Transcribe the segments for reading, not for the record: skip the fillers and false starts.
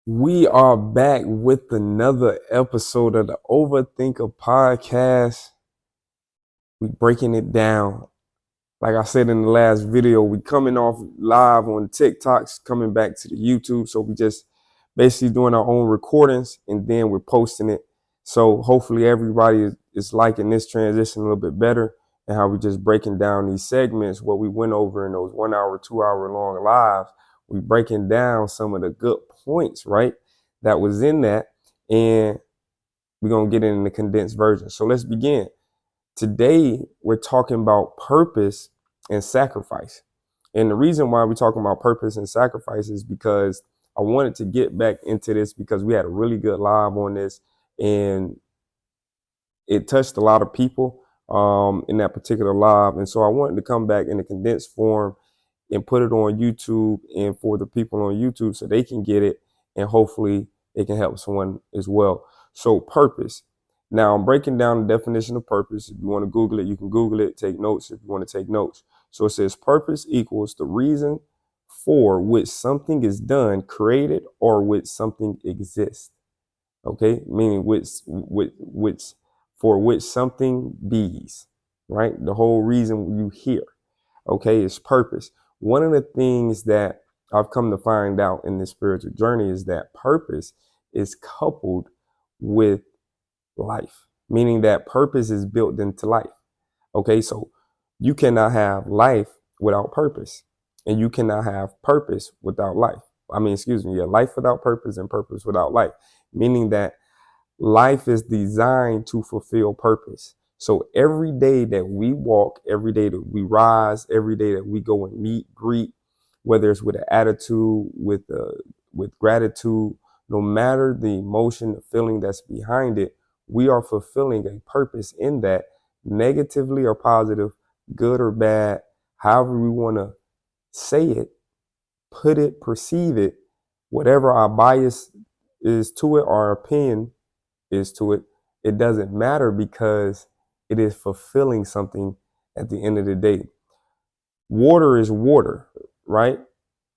We are back with another episode of the Overthinker podcast. We breaking it down. Like I said in the last video, we coming off live on TikToks, coming back to the YouTube. So we just basically doing our own recordings and then we're posting it. So hopefully everybody is liking this transition a little bit better and how we just breaking down these segments, what we went over in those 1 hour, 2 hour long lives. We breaking down some of the good points, right? That was in that. And we're going to get in the condensed version. So let's begin. Today, we're talking about purpose and sacrifice. And the reason why we're talking about purpose and sacrifice is because I wanted to get back into this because we had a really good live on this and it touched a lot of people in that particular live. And so I wanted to come back in a condensed form and put it on YouTube and for the people on YouTube so they can get it and hopefully it can help someone as well. So purpose. Now I'm breaking down the definition of purpose. If you want to Google it, you can Google it, take notes if you want to take notes. So it says purpose equals the reason for which something is done, created, or which something exists. Okay, meaning which for which something bees, right? The whole reason you here, okay, is purpose. One of the things that I've come to find out in this spiritual journey is that purpose is coupled with life, meaning that purpose is built into life. Okay, so you cannot have life without purpose, and you cannot have purpose without life. Life without purpose and purpose without life, meaning that life is designed to fulfill purpose. So every day that we walk, every day that we rise, every day that we go and meet, greet, whether it's with an attitude, with gratitude, no matter the emotion, the feeling that's behind it, we are fulfilling a purpose in that, negatively or positive, good or bad, however we want to say it, put it, perceive it, whatever our bias is to it, our opinion is to it, it doesn't matter because it is fulfilling something at the end of the day. Water is water, right?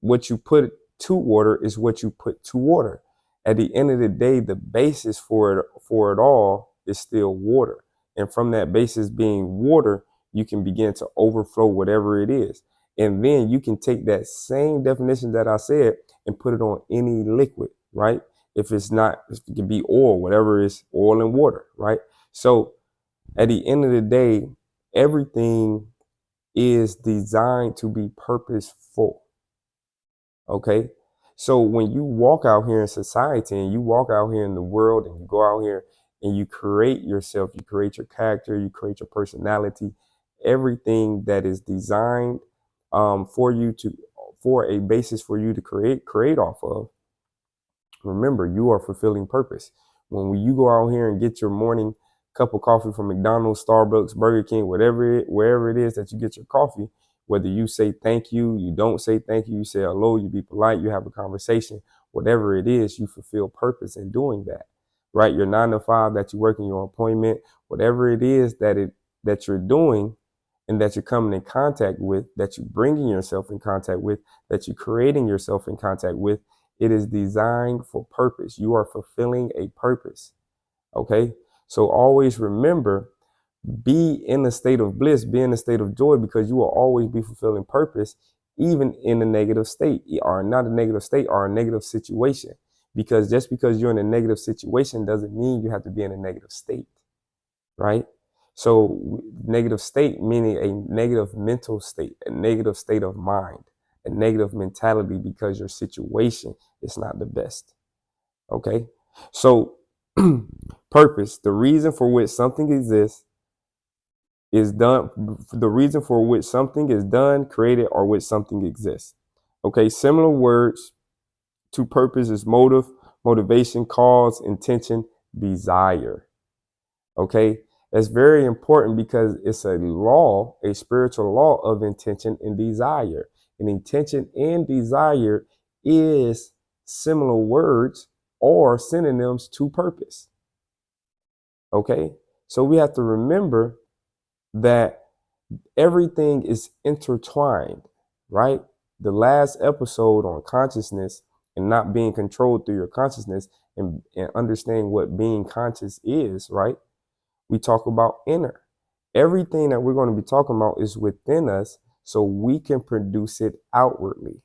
What you put to water is what you put to water. At the end of the day, the basis for it all is still water. And from that basis being water, you can begin to overflow whatever it is. And then you can take that same definition that I said and put it on any liquid, right? If it's not, it can be oil, whatever is oil and water, right? So at the end of the day, everything is designed to be purposeful. Okay. So when you walk out here in society and you walk out here in the world and you go out here and you create yourself, you create your character, you create your personality, everything that is designed for a basis for you to create off of. Remember, you are fulfilling purpose. When you go out here and get your morning cup of coffee from McDonald's, Starbucks, Burger King, wherever it is that you get your coffee, whether you say thank you, you don't say thank you, you say hello, you be polite, you have a conversation, whatever it is, you fulfill purpose in doing that, right? Your 9 to 5 that you work in your appointment, whatever it is that you're doing and that you're coming in contact with, that you're bringing yourself in contact with, that you're creating yourself in contact with, it is designed for purpose. You are fulfilling a purpose. Okay. So always remember, be in a state of bliss, be in a state of joy, because you will always be fulfilling purpose, even in a negative state, or not a negative state, or a negative situation. Because just because you're in a negative situation doesn't mean you have to be in a negative state, right? So negative state meaning a negative mental state, a negative state of mind, a negative mentality because your situation is not the best. Okay. So purpose, the reason for which something exists is done, the reason for which something is done, created, or which something exists. Okay. Similar words to purpose is motive, motivation, cause, intention, desire. Okay. That's very important because it's a law, a spiritual law of intention and desire. And intention and desire is similar words or synonyms to purpose. Okay. So we have to remember that everything is intertwined, right? The last episode on consciousness and not being controlled through your consciousness, and understanding what being conscious is, right? We talk about inner. Everything that we're going to be talking about is within us so we can produce it outwardly.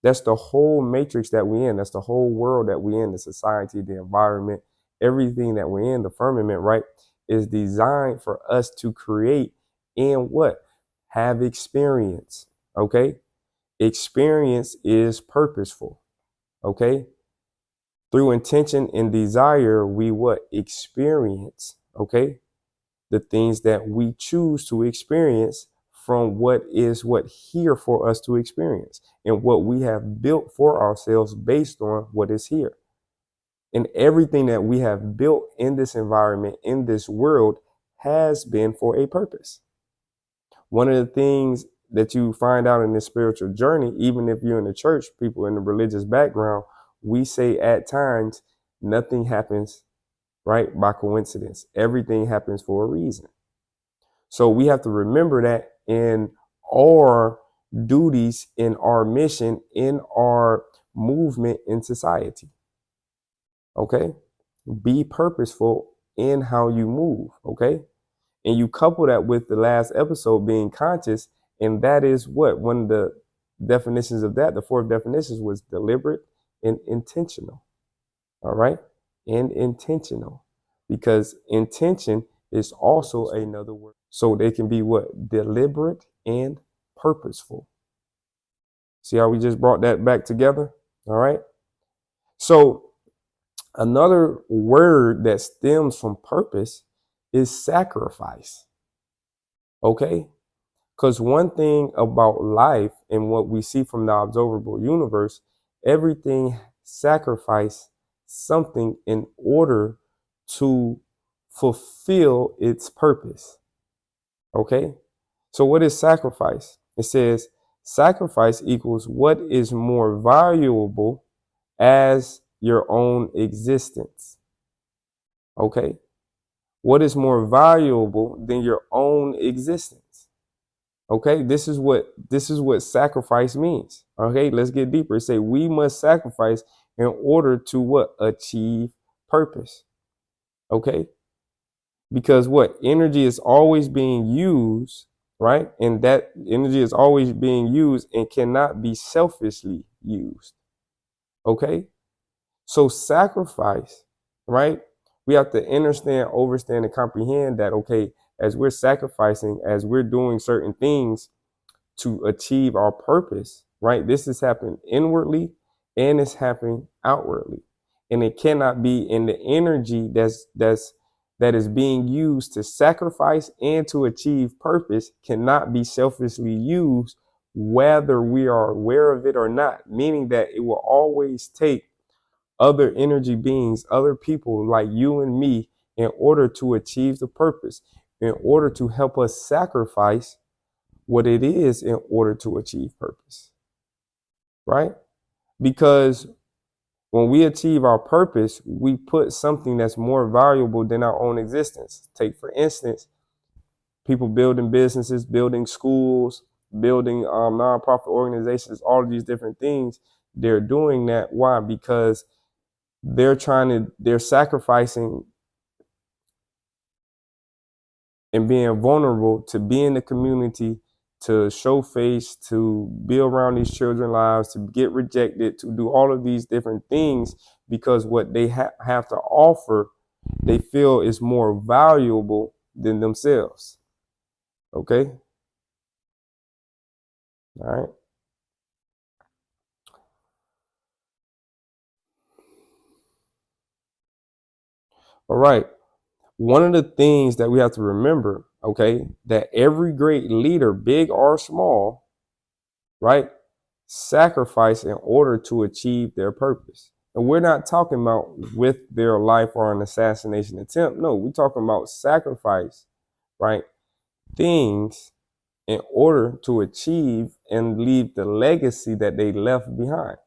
That's the whole matrix that we're in. That's the whole world that we're in, the society, the environment, everything that we're in, the firmament, right, is designed for us to create and what? Have experience, okay? Experience is purposeful, okay? Through intention and desire, we what? Experience, okay? The things that we choose to experience from what is what here for us to experience and what we have built for ourselves based on what is here. And everything that we have built in this environment, in this world, has been for a purpose. One of the things that you find out in this spiritual journey, even if you're in the church, people in the religious background, we say at times, nothing happens, right, by coincidence. Everything happens for a reason. So we have to remember that in our duties, in our mission, in our movement in society. Okay? Be purposeful in how you move. Okay? And you couple that with the last episode being conscious, and that is what? One of the definitions of that, the fourth definition, was deliberate and intentional. All right? And intentional. Because intention is also another word. So they can be what? Deliberate and purposeful. See how we just brought that back together? All right. So another word that stems from purpose is sacrifice. Okay. Because one thing about life and what we see from the observable universe, everything sacrifice something in order to fulfill its purpose. Okay? So what is sacrifice? It says sacrifice equals what is more valuable as your own existence. Okay? What is more valuable than your own existence? Okay, this is what sacrifice means. Okay, let's get deeper. Say we must sacrifice in order to what? Achieve purpose. Okay, because what? Energy is always being used, right? And that energy is always being used and cannot be selfishly used. Okay, so sacrifice, right? We have to understand, understand, and comprehend that, okay, as we're sacrificing, as we're doing certain things to achieve our purpose, right? This is happening inwardly and it's happening outwardly. And it cannot be in the energy that is being used to sacrifice and to achieve purpose cannot be selfishly used, whether we are aware of it or not, meaning that it will always take other energy beings, other people like you and me, in order to achieve the purpose, in order to help us sacrifice what it is in order to achieve purpose, right? Because when we achieve our purpose, we put something that's more valuable than our own existence. Take, for instance, people building businesses, building schools, building nonprofit organizations, all of these different things. They're doing that. Why? Because they're sacrificing and being vulnerable to be in the community, to show face, to be around these children's lives, to get rejected, to do all of these different things because what they have to offer, they feel is more valuable than themselves. Okay? All right. All right. One of the things that we have to remember, okay, that every great leader, big or small, right, sacrifice in order to achieve their purpose. And we're not talking about with their life or an assassination attempt. No, we're talking about sacrifice, right, things in order to achieve and leave the legacy that they left behind.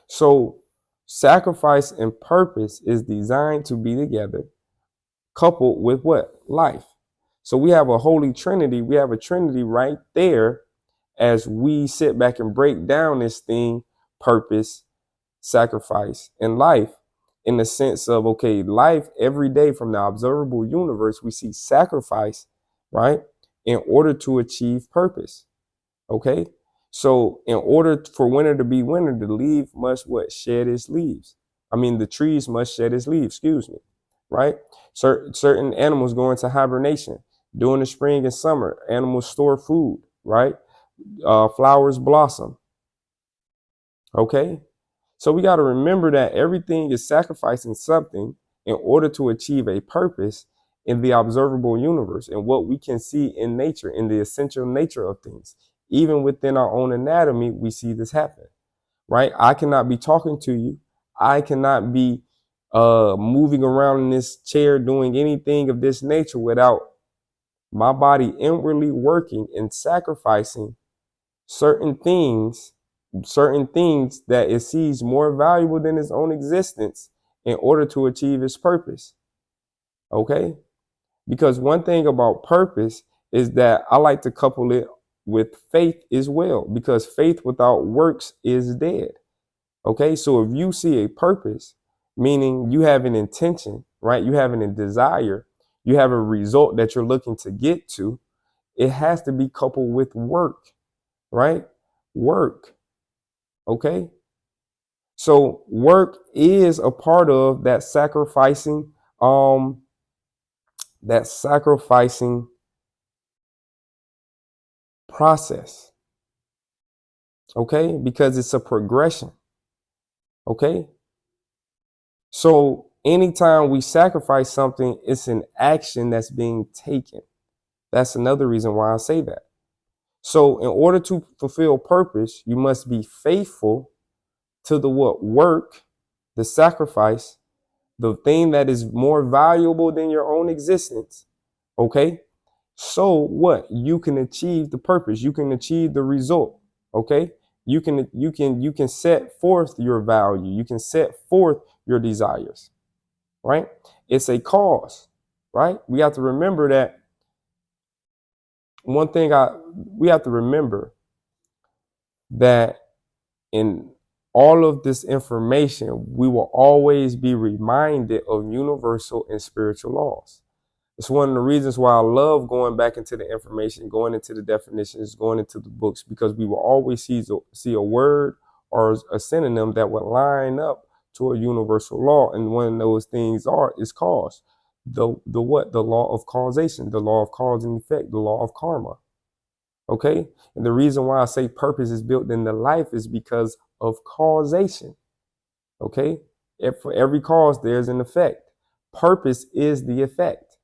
So sacrifice and purpose is designed to be together, coupled with what? Life. So we have a holy trinity. We have a trinity right there as we sit back and break down this thing, purpose, sacrifice, and life, in the sense of, okay, life every day from the observable universe, we see sacrifice, right, in order to achieve purpose. Okay. So in order for winter to be winter, the leaf must what? Shed its leaves. I mean, the trees must shed its leaves, excuse me. Right? Certain animals go into hibernation. During the spring and summer, animals store food, right? Flowers blossom. Okay. So we got to remember that everything is sacrificing something in order to achieve a purpose in the observable universe and what we can see in nature, in the essential nature of things. Even within our own anatomy, we see this happen, right? I cannot be talking to you. I cannot be moving around in this chair doing anything of this nature without my body inwardly working and sacrificing certain things, that it sees more valuable than its own existence in order to achieve its purpose. Okay? Because one thing about purpose is that I like to couple it with faith as well, because faith without works is dead. Okay? So if you see a purpose, meaning you have an intention, right? You have a desire, you have a result that you're looking to get to, it has to be coupled with work, right? Work. Okay. So work is a part of that sacrificing process. Okay, because it's a progression. Okay. So anytime we sacrifice something, it's an action that's being taken. That's another reason why I say that. So in order to fulfill purpose, you must be faithful to the work, the sacrifice, the thing that is more valuable than your own existence. Okay. So what? You can achieve the purpose. You can achieve the result. Okay. You can set forth your value. You can set forth your desires. Right. It's a cause. Right. We have to remember that. One thing we have to remember that in all of this information, we will always be reminded of universal and spiritual laws. It's one of the reasons why I love going back into the information, going into the definitions, going into the books, because we will always see a word or a synonym that will line up to a universal law. And one of those things is cause. The what? The law of causation, the law of cause and effect, the law of karma. Okay. And the reason why I say purpose is built into life is because of causation. Okay. For every cause, there's an effect. Purpose is the effect.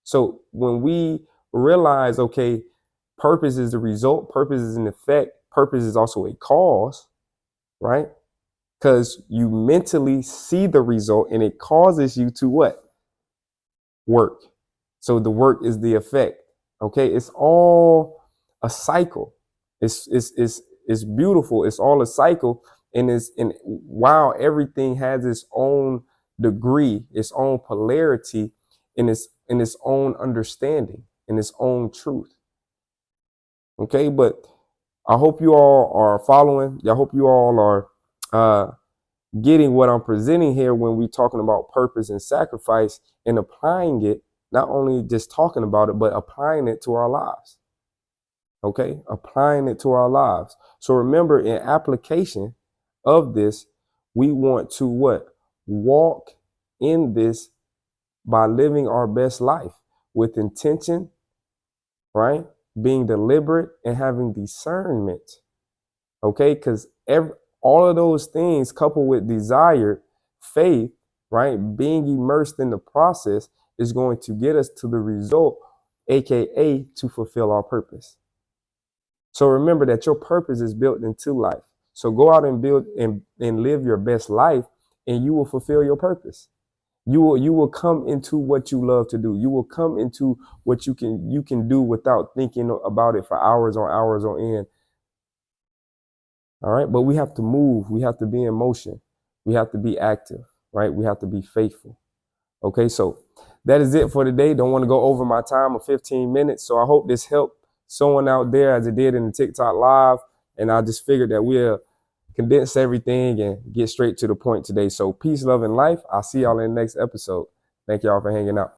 So when we realize, okay, purpose is the result, purpose is an effect, purpose is also a cause, right? Because you mentally see the result and it causes you to what? Work. So the work is the effect. Okay. It's all a cycle. It's beautiful. It's all a cycle. And while everything has its own degree, its own polarity, in its own understanding, in its own truth. Okay, but I hope you all are following. I hope you all are getting what I'm presenting here when we're talking about purpose and sacrifice and applying it, not only just talking about it, but applying it to our lives. Okay, applying it to our lives. So remember, in application of this, we want to what? Walk in this by living our best life with intention, right? Being deliberate and having discernment. Okay, because all of those things coupled with desire, faith, right? Being immersed in the process is going to get us to the result, aka to fulfill our purpose. So remember that your purpose is built into life. So go out and build and live your best life, and you will fulfill your purpose. You will come into what you love to do. You will come into what you can do without thinking about it for hours on end. All right. But we have to move. We have to be in motion. We have to be active, right? We have to be faithful. Okay. So that is it for today. Don't want to go over my time of 15 minutes. So I hope this helped someone out there as it did in the TikTok live. And I just figured that we'll condense everything and get straight to the point today. So peace, love, and life. I'll see y'all in the next episode. Thank y'all for hanging out.